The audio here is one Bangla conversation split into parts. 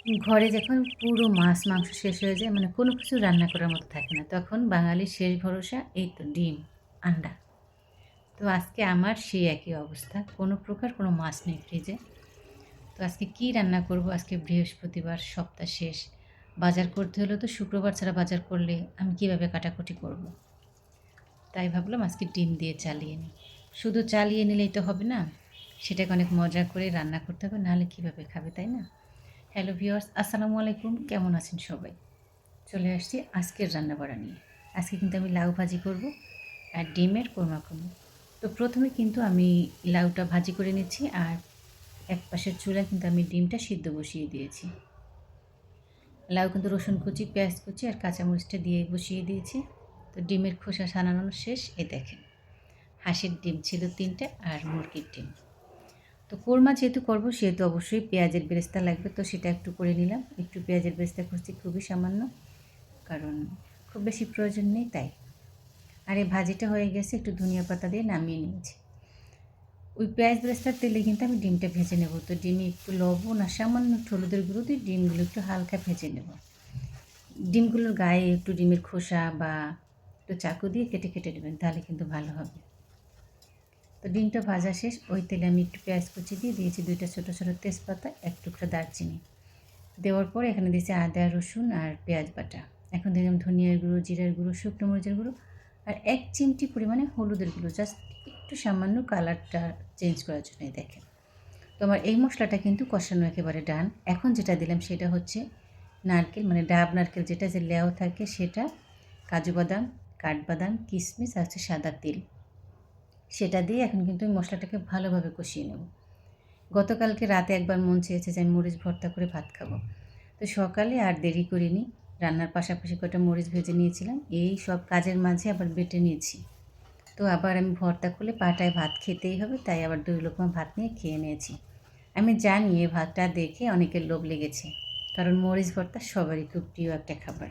ঘরে যখন পুরো মাছ মাংস শেষ হয়ে যায় মানে কোনো কিছু রান্না করার মতো থাকে না, তখন বাঙালির শেষ ভরসা এই তো ডিম, আন্ডা। তো আজকে আমার সেই একই অবস্থা, কোনো প্রকার কোনো মাছ নেই ফ্রিজে। তো আজকে কি রান্না করব? আজকে বৃহস্পতিবার, সপ্তাহ শেষ। বাজার করতে হলেও তো শুক্রবার ছাড়া বাজার করলে আমি কিভাবে কাটাকুটি করব? তাই ভাবলাম আজকে ডিম দিয়ে চালিয়ে নিই। শুধু চালিয়ে নিলেই তো হবে না, সেটাকে অনেক মজা করে রান্না করতে হবে, নাহলে কীভাবে খাবে, তাই না? হ্যালো ভিউয়ার্স, আসসালামু আলাইকুম। কেমন আছেন সবাই? চলে আসছি আজকের রান্নাবাড়া নিয়ে। আজকে কিন্তু আমি লাউ ভাজি করব আর ডিমের কোরমা করব। তো প্রথমে কিন্তু আমি লাউটা ভাজি করে নিচ্ছি, আর এক পাশের চুলায় কিন্তু আমি ডিমটা সিদ্ধ বসিয়ে দিয়েছি। লাউ কিন্তু রসুন কুচি, পেঁয়াজ কুচি আর কাঁচামরিচটা দিয়ে বসিয়ে দিয়েছি। তো ডিমের খোসা ছাড়ানো শেষ, দেখেন। হাঁসের ডিম ছিল 3টে আর মুরগির ডিম। তো কোরমা যেহেতু করবো সেহেতু অবশ্যই পেঁয়াজের বেরেস্তা লাগবে, তো সেটা একটু করে নিলাম। একটু পেঁয়াজের বেরেস্তা করছি, খুবই সামান্য, কারণ খুব বেশি প্রয়োজন নেই তাই। আর এই ভাজিটা হয়ে গেছে, একটু ধনিয়া পাতা দিয়ে নামিয়ে নিয়েছি। ওই পেঁয়াজ বেরেস্তার তেলে কিন্তু আমি ডিমটা ভেজে নেব। তো ডিমে একটু লবণ আর সামান্য হলুদের গুঁড়ো দিয়ে ডিমগুলো একটু হালকা ভেজে নেব। ডিমগুলোর গায়ে একটু ডিমের খোসা বা একটু চাকু দিয়ে কেটে কেটে নেবেন, তাহলে কিন্তু ভালো হবে। তো ডিমটা ভাজা শেষ, ওই তেলে আমি একটু পেঁয়াজ কুচি দিয়ে দিয়েছি 2টা ছোটো ছোটো তেজপাতা, এক টুকরা দারচিনি। দেওয়ার পরে এখানে দিয়েছি আদা, রসুন আর পেঁয়াজ বাটা। এখন দিলাম ধনিয়ার গুঁড়ো, জিরার গুঁড়ো, শুকনো মরিচের গুঁড়ো আর 1 চিমটি পরিমাণে হলুদের গুঁড়ো, জাস্ট একটু সামান্য কালারটা চেঞ্জ করার জন্যই, দেখেন। তো আমার এই মশলাটা কিন্তু কষানো একেবারে ডান। এখন যেটা দিলাম সেটা হচ্ছে নারকেল, মানে ডাব নারকেল যেটা যে লেও থাকে সেটা, কাজু বাদাম, কাঠবাদাম, কিশমিশ আর হচ্ছে সাদা তিল, সেটা দিয়ে এখন কিন্তু আমি মশলাটাকে ভালোভাবে কষিয়ে নেব। গতকালকে রাতে একবার মন চেয়েছে যে আমি মরিচ ভর্তা করে ভাত খাবো। তো সকালে আর দেরি করিনি, রান্নার পাশাপাশি কটা মরিচ ভেজে নিয়েছিলাম, এই সব কাজের মাঝে আবার বেটে নিয়েছি। তো আবার আমি ভর্তা করলে পাটায় ভাত খেতেই হবে, তাই আবার 2 লোকমা ভাত নিয়ে খেয়ে নিয়েছি। আমি জানি এই ভাতটা দেখে অনেকের লোভ লেগেছে, কারণ মরিচ ভর্তা সবারই খুব প্রিয় একটা খাবার।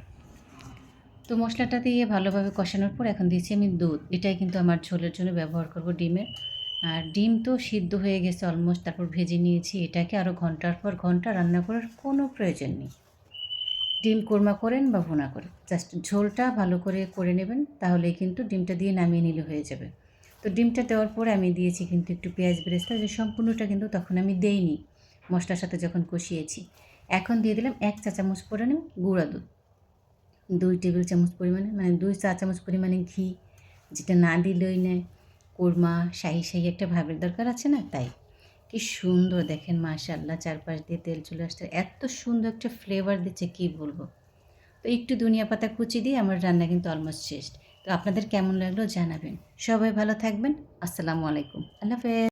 তো মশলাটা দিয়ে ভালোভাবে কষানোর পর এখন দিয়েছি আমি দুধ। এটাই কিন্তু আমার ঝোলের জন্য ব্যবহার করব ডিমের। আর ডিম তো সিদ্ধ হয়ে গেছে অলমোস্ট, তারপর ভেজে নিয়েছি। এটাকে আরও ঘন্টার পর ঘন্টা রান্না করার কোনো প্রয়োজন নেই। ডিম কোরমা করেন বা ভুনা করেন, জাস্ট ঝোলটা ভালো করে করে নেবেন, তাহলেই কিন্তু ডিমটা দিয়ে নামিয়ে নিলে হয়ে যাবে। তো ডিমটা দেওয়ার পরে আমি দিয়েছি কিন্তু একটু পেঁয়াজ বেরেস্তা, যে সম্পূর্ণটা কিন্তু তখন আমি দেইনি মশলার সাথে যখন কষিয়েছি। এখন দিয়ে দিলাম 1 চা চামচ পরিমাণে গুঁড়া দুধ, 2 টেবিল চামচ পরিমাণে, মানে 2 চা চামচ পরিমাণে ঘি, যেটা না দিলেই নয়, কোরমা শাহি শাহি একটা ভাবের দরকার আছে না, তাই। কি সুন্দর দেখেন, মাশাআল্লাহ, চারপাশ দিয়ে তেল চলে আসছে, এত সুন্দর একটা ফ্লেভার দিচ্ছে কী বলবো। তো একটু ধনিয়া পাতা কুচি দিয়ে আমার রান্না কিন্তু অলমোস্ট শেষ। তো আপনাদের কেমন লাগলো জানাবেন। সবাই ভালো থাকবেন। আসসালামু আলাইকুম। আল্লাহ হাফেজ।